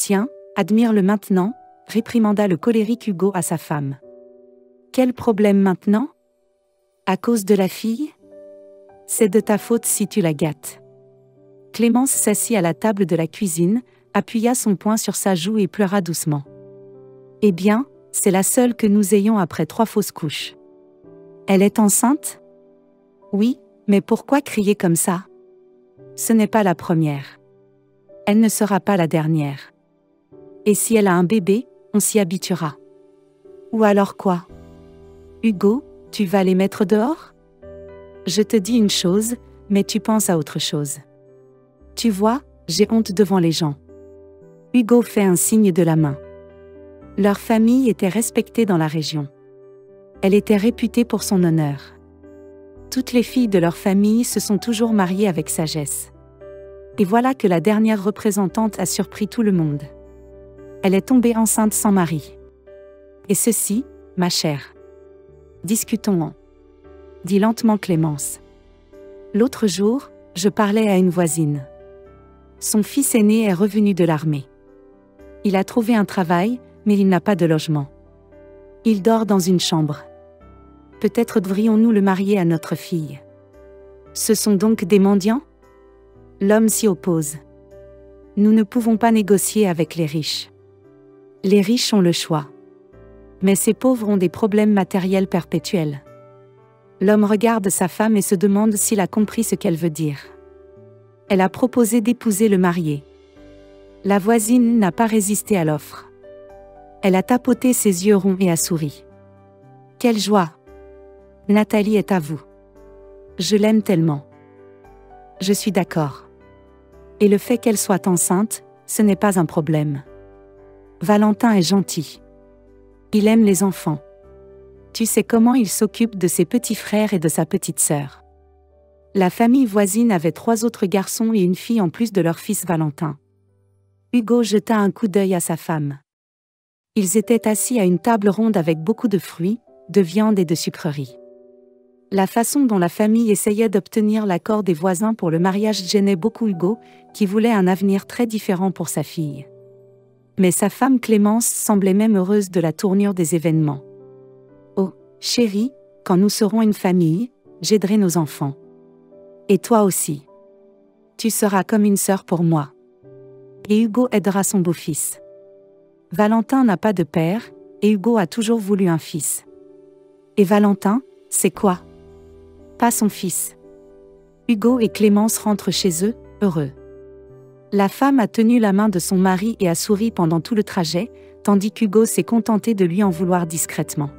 Tiens, admire-le maintenant, réprimanda le colérique Hugo à sa femme. Quel problème maintenant? À cause de la fille? C'est de ta faute si tu la gâtes. Clémence s'assit à la table de la cuisine, appuya son poing sur sa joue et pleura doucement. Eh bien, c'est la seule que nous ayons après 3 fausses couches. Elle est enceinte? Oui, mais pourquoi crier comme ça? Ce n'est pas la première. Elle ne sera pas la dernière. Et si elle a un bébé, on s'y habituera. Ou alors quoi? Hugo, tu vas les mettre dehors? Je te dis une chose, mais tu penses à autre chose. Tu vois, j'ai honte devant les gens. Hugo fait un signe de la main. Leur famille était respectée dans la région. Elle était réputée pour son honneur. Toutes les filles de leur famille se sont toujours mariées avec sagesse. Et voilà que la dernière représentante a surpris tout le monde. Elle est tombée enceinte sans mari. Et ceci, ma chère. Discutons-en, dit lentement Clémence. L'autre jour, je parlais à une voisine. Son fils aîné est revenu de l'armée. Il a trouvé un travail, mais il n'a pas de logement. Il dort dans une chambre. Peut-être devrions-nous le marier à notre fille. Ce sont donc des mendiants? L'homme s'y oppose. Nous ne pouvons pas négocier avec les riches. Les riches ont le choix. Mais ces pauvres ont des problèmes matériels perpétuels. L'homme regarde sa femme et se demande s'il a compris ce qu'elle veut dire. Elle a proposé d'épouser le marié. La voisine n'a pas résisté à l'offre. Elle a tapoté ses yeux ronds et a souri. Quelle joie! Nathalie est à vous. Je l'aime tellement. Je suis d'accord. Et le fait qu'elle soit enceinte, ce n'est pas un problème. Valentin est gentil. Il aime les enfants. Tu sais comment il s'occupe de ses petits frères et de sa petite sœur. La famille voisine avait 3 autres garçons et une fille en plus de leur fils Valentin. Hugo jeta un coup d'œil à sa femme. Ils étaient assis à une table ronde avec beaucoup de fruits, de viande et de sucreries. La façon dont la famille essayait d'obtenir l'accord des voisins pour le mariage gênait beaucoup Hugo, qui voulait un avenir très différent pour sa fille. Mais sa femme Clémence semblait même heureuse de la tournure des événements. « Oh, chérie, quand nous serons une famille, j'aiderai nos enfants. Et toi aussi. Tu seras comme une sœur pour moi. Et Hugo aidera son beau-fils. Valentin n'a pas de père, et Hugo a toujours voulu un fils. Et Valentin, c'est quoi? Pas son fils. » Hugo et Clémence rentrent chez eux, heureux. La femme a tenu la main de son mari et a souri pendant tout le trajet, tandis qu'Hugo s'est contenté de lui en vouloir discrètement.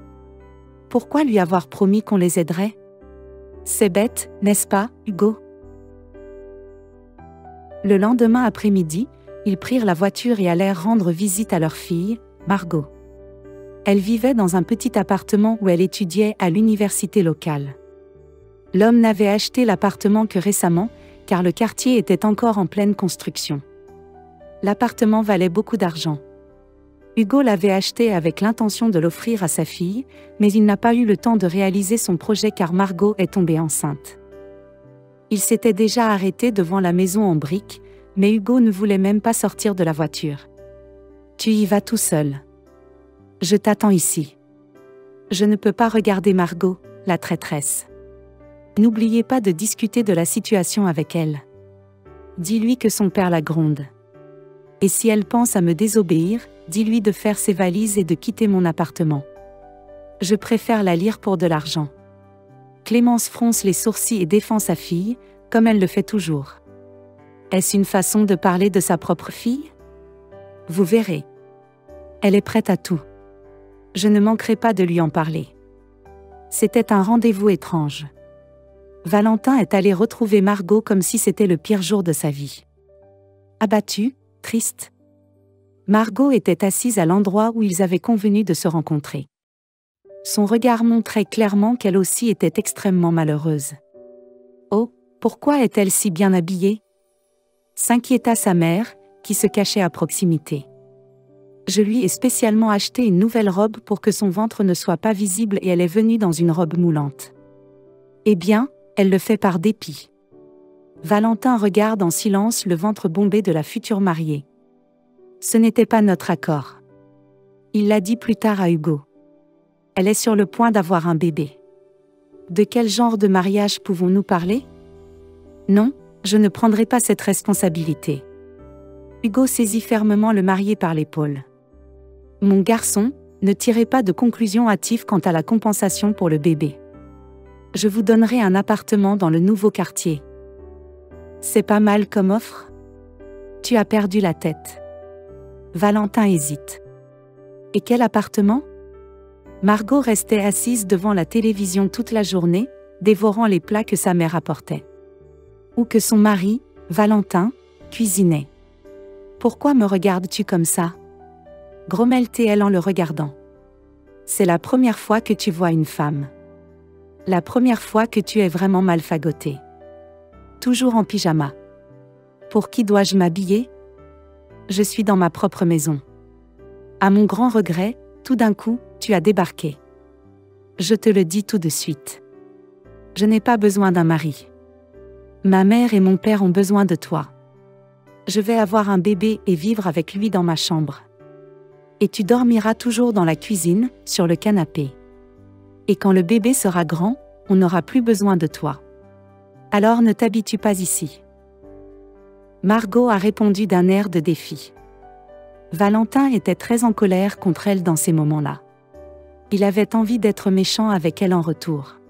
Pourquoi lui avoir promis qu'on les aiderait? C'est bête, n'est-ce pas, Hugo? Le lendemain après-midi, ils prirent la voiture et allèrent rendre visite à leur fille, Margot. Elle vivait dans un petit appartement où elle étudiait à l'université locale. L'homme n'avait acheté l'appartement que récemment, car le quartier était encore en pleine construction. L'appartement valait beaucoup d'argent. Hugo l'avait acheté avec l'intention de l'offrir à sa fille, mais il n'a pas eu le temps de réaliser son projet car Margot est tombée enceinte. Il s'était déjà arrêté devant la maison en briques, mais Hugo ne voulait même pas sortir de la voiture. « Tu y vas tout seul. Je t'attends ici. Je ne peux pas regarder Margot, la traîtresse. N'oubliez pas de discuter de la situation avec elle. Dis-lui que son père la gronde. Et si elle pense à me désobéir, dis-lui de faire ses valises et de quitter mon appartement. Je préfère la lire pour de l'argent. » Clémence fronce les sourcils et défend sa fille, comme elle le fait toujours. Est-ce une façon de parler de sa propre fille? Vous verrez. Elle est prête à tout. Je ne manquerai pas de lui en parler. C'était un rendez-vous étrange. Valentin est allé retrouver Margot comme si c'était le pire jour de sa vie. Abattu, triste. Margot était assise à l'endroit où ils avaient convenu de se rencontrer. Son regard montrait clairement qu'elle aussi était extrêmement malheureuse. Oh, pourquoi est-elle si bien habillée? S'inquiéta sa mère, qui se cachait à proximité. Je lui ai spécialement acheté une nouvelle robe pour que son ventre ne soit pas visible et elle est venue dans une robe moulante. Eh bien, elle le fait par dépit. Valentin regarde en silence le ventre bombé de la future mariée. Ce n'était pas notre accord. Il l'a dit plus tard à Hugo. Elle est sur le point d'avoir un bébé. De quel genre de mariage pouvons-nous parler? Non, je ne prendrai pas cette responsabilité. Hugo saisit fermement le marié par l'épaule. Mon garçon, ne tirez pas de conclusions hâtives quant à la compensation pour le bébé. Je vous donnerai un appartement dans le nouveau quartier. C'est pas mal comme offre? Tu as perdu la tête. Valentin hésite. Et quel appartement? Margot restait assise devant la télévision toute la journée, dévorant les plats que sa mère apportait. Ou que son mari, Valentin, cuisinait. Pourquoi me regardes-tu comme ça? Grommelait-elle en le regardant. C'est la première fois que tu vois une femme. La première fois que tu es vraiment mal fagotée. Toujours en pyjama. Pour qui dois-je m'habiller? Je suis dans ma propre maison. À mon grand regret, tout d'un coup, tu as débarqué. Je te le dis tout de suite. Je n'ai pas besoin d'un mari. Ma mère et mon père ont besoin de toi. Je vais avoir un bébé et vivre avec lui dans ma chambre. Et tu dormiras toujours dans la cuisine, sur le canapé. Et quand le bébé sera grand, on n'aura plus besoin de toi. Alors ne t'habitue pas ici. Margot a répondu d'un air de défi. Valentin était très en colère contre elle dans ces moments-là. Il avait envie d'être méchant avec elle en retour.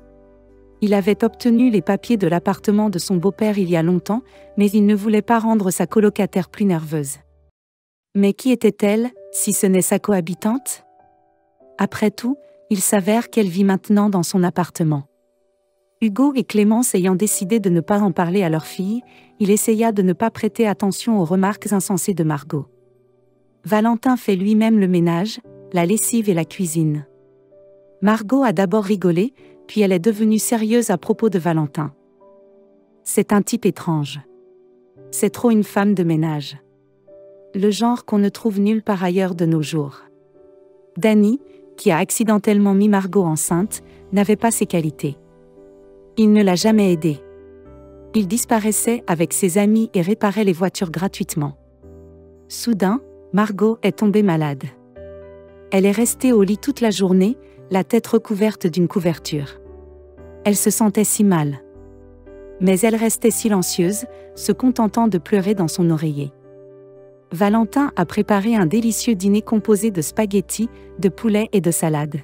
Il avait obtenu les papiers de l'appartement de son beau-père il y a longtemps, mais il ne voulait pas rendre sa colocataire plus nerveuse. Mais qui était-elle, si ce n'est sa cohabitante? Après tout, il s'avère qu'elle vit maintenant dans son appartement. Hugo et Clémence ayant décidé de ne pas en parler à leur fille, il essaya de ne pas prêter attention aux remarques insensées de Margot. Valentin fait lui-même le ménage, la lessive et la cuisine. Margot a d'abord rigolé, puis elle est devenue sérieuse à propos de Valentin. C'est un type étrange. C'est trop une femme de ménage. Le genre qu'on ne trouve nulle part ailleurs de nos jours. Danny, qui a accidentellement mis Margot enceinte, n'avait pas ces qualités. Il ne l'a jamais aidée. Il disparaissait avec ses amis et réparait les voitures gratuitement. Soudain, Margot est tombée malade. Elle est restée au lit toute la journée, la tête recouverte d'une couverture. Elle se sentait si mal. Mais elle restait silencieuse, se contentant de pleurer dans son oreiller. Valentin a préparé un délicieux dîner composé de spaghettis, de poulet et de salade.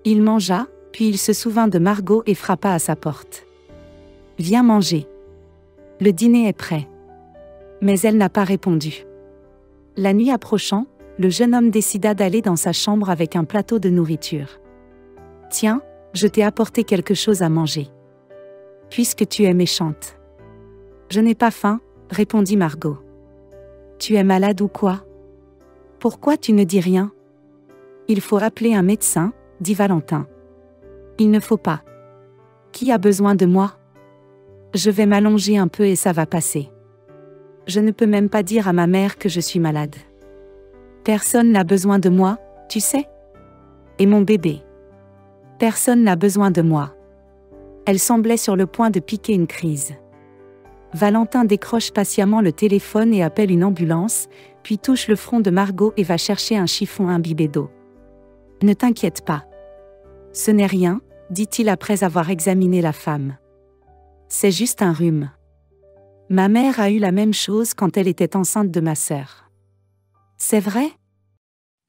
Il mangea, puis il se souvint de Margot et frappa à sa porte. « Viens manger. Le dîner est prêt. » Mais elle n'a pas répondu. La nuit approchant, le jeune homme décida d'aller dans sa chambre avec un plateau de nourriture. « Tiens, je t'ai apporté quelque chose à manger. Puisque tu es méchante. »« Je n'ai pas faim, » répondit Margot. « Tu es malade ou quoi? Pourquoi tu ne dis rien? »« Il faut appeler un médecin, » dit Valentin. « Il ne faut pas. Qui a besoin de moi? Je vais m'allonger un peu et ça va passer. Je ne peux même pas dire à ma mère que je suis malade. Personne n'a besoin de moi, tu sais? Et mon bébé? Personne n'a besoin de moi. » Elle semblait sur le point de piquer une crise. Valentin décroche patiemment le téléphone et appelle une ambulance, puis touche le front de Margot et va chercher un chiffon imbibé d'eau. « Ne t'inquiète pas. Ce n'est rien, » dit-il après avoir examiné la femme. « C'est juste un rhume. Ma mère a eu la même chose quand elle était enceinte de ma sœur. »« C'est vrai ?»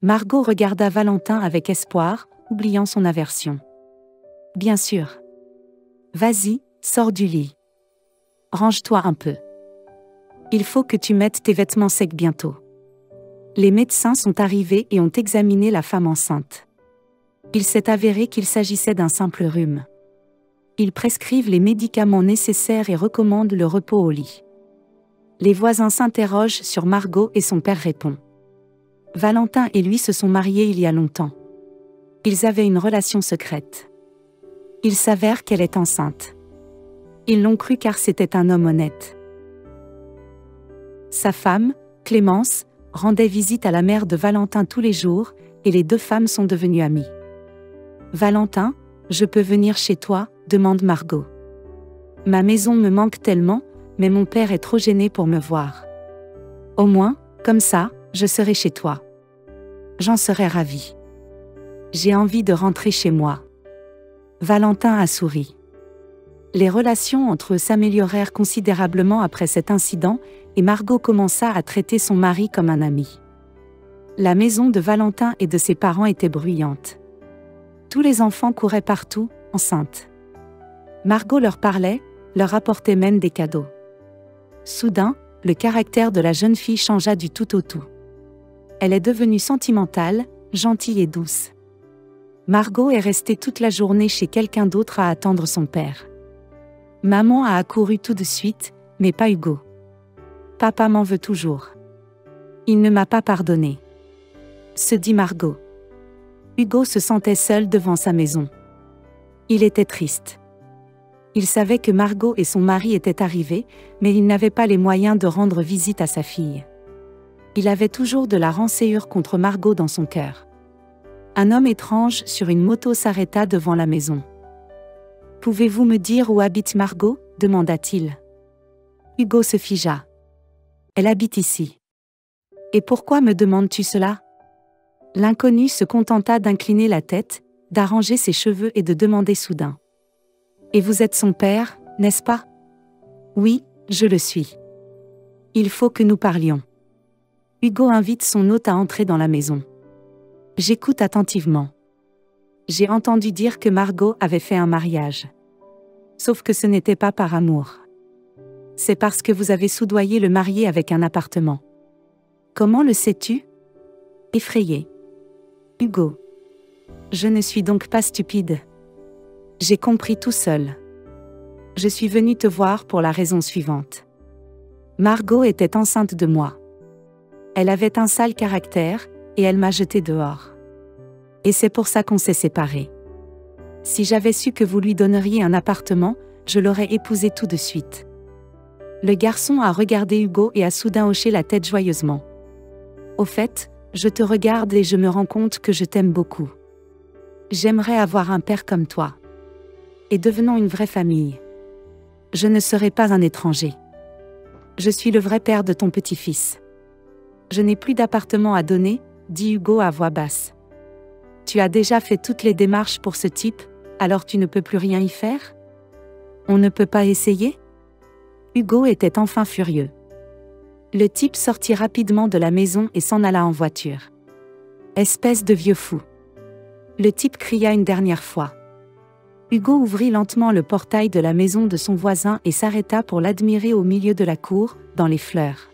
Margot regarda Valentin avec espoir, oubliant son aversion. « Bien sûr. Vas-y, sors du lit. Range-toi un peu. Il faut que tu mettes tes vêtements secs bientôt. » Les médecins sont arrivés et ont examiné la femme enceinte. Il s'est avéré qu'il s'agissait d'un simple rhume. Ils prescrivent les médicaments nécessaires et recommandent le repos au lit. Les voisins s'interrogent sur Margot et son père répond. Valentin et lui se sont mariés il y a longtemps. Ils avaient une relation secrète. Il s'avère qu'elle est enceinte. Ils l'ont cru car c'était un homme honnête. Sa femme, Clémence, rendait visite à la mère de Valentin tous les jours, et les deux femmes sont devenues amies. « Valentin, je peux venir chez toi ?» demande Margot. « Ma maison me manque tellement, mais mon père est trop gêné pour me voir. Au moins, comme ça, Je serai chez toi. J'en serai ravi. J'ai envie de rentrer chez moi. Valentin a souri. Les relations entre eux s'améliorèrent considérablement après cet incident, et Margot commença à traiter son mari comme un ami. La maison de Valentin et de ses parents était bruyante. Tous les enfants couraient partout, enceintes. Margot leur parlait, leur apportait même des cadeaux. Soudain, le caractère de la jeune fille changea du tout au tout. Elle est devenue sentimentale, gentille et douce. Margot est restée toute la journée chez quelqu'un d'autre à attendre son père. Maman a accouru tout de suite, mais pas Hugo. Papa m'en veut toujours. Il ne m'a pas pardonné, se dit Margot. Hugo se sentait seul devant sa maison. Il était triste. Il savait que Margot et son mari étaient arrivés, mais il n'avait pas les moyens de rendre visite à sa fille. Il avait toujours de la rancœur contre Margot dans son cœur. Un homme étrange sur une moto s'arrêta devant la maison. « Pouvez-vous me dire où habite Margot ?» demanda-t-il. Hugo se figea. « Elle habite ici. »« Et pourquoi me demandes-tu cela ?» L'inconnu se contenta d'incliner la tête, d'arranger ses cheveux et de demander soudain. « Et vous êtes son père, n'est-ce pas ?»« Oui, je le suis. Il faut que nous parlions. » Hugo invite son hôte à entrer dans la maison. J'écoute attentivement. J'ai entendu dire que Margot avait fait un mariage. Sauf que ce n'était pas par amour. C'est parce que vous avez soudoyé le marié avec un appartement. Comment le sais-tu ? Effrayé. Hugo. Je ne suis donc pas stupide. J'ai compris tout seul. Je suis venue te voir pour la raison suivante. Margot était enceinte de moi. Elle avait un sale caractère, et elle m'a jeté dehors. Et c'est pour ça qu'on s'est séparés. Si j'avais su que vous lui donneriez un appartement, je l'aurais épousé tout de suite. Le garçon a regardé Hugo et a soudain hoché la tête joyeusement. Au fait, je te regarde et je me rends compte que je t'aime beaucoup. J'aimerais avoir un père comme toi. Et devenons une vraie famille. Je ne serai pas un étranger. Je suis le vrai père de ton petit-fils. Je n'ai plus d'appartement à donner, dit Hugo à voix basse. Tu as déjà fait toutes les démarches pour ce type, alors tu ne peux plus rien y faire ? On ne peut pas essayer ? Hugo était enfin furieux. Le type sortit rapidement de la maison et s'en alla en voiture. Espèce de vieux fou. Le type cria une dernière fois. Hugo ouvrit lentement le portail de la maison de son voisin et s'arrêta pour l'admirer au milieu de la cour, dans les fleurs.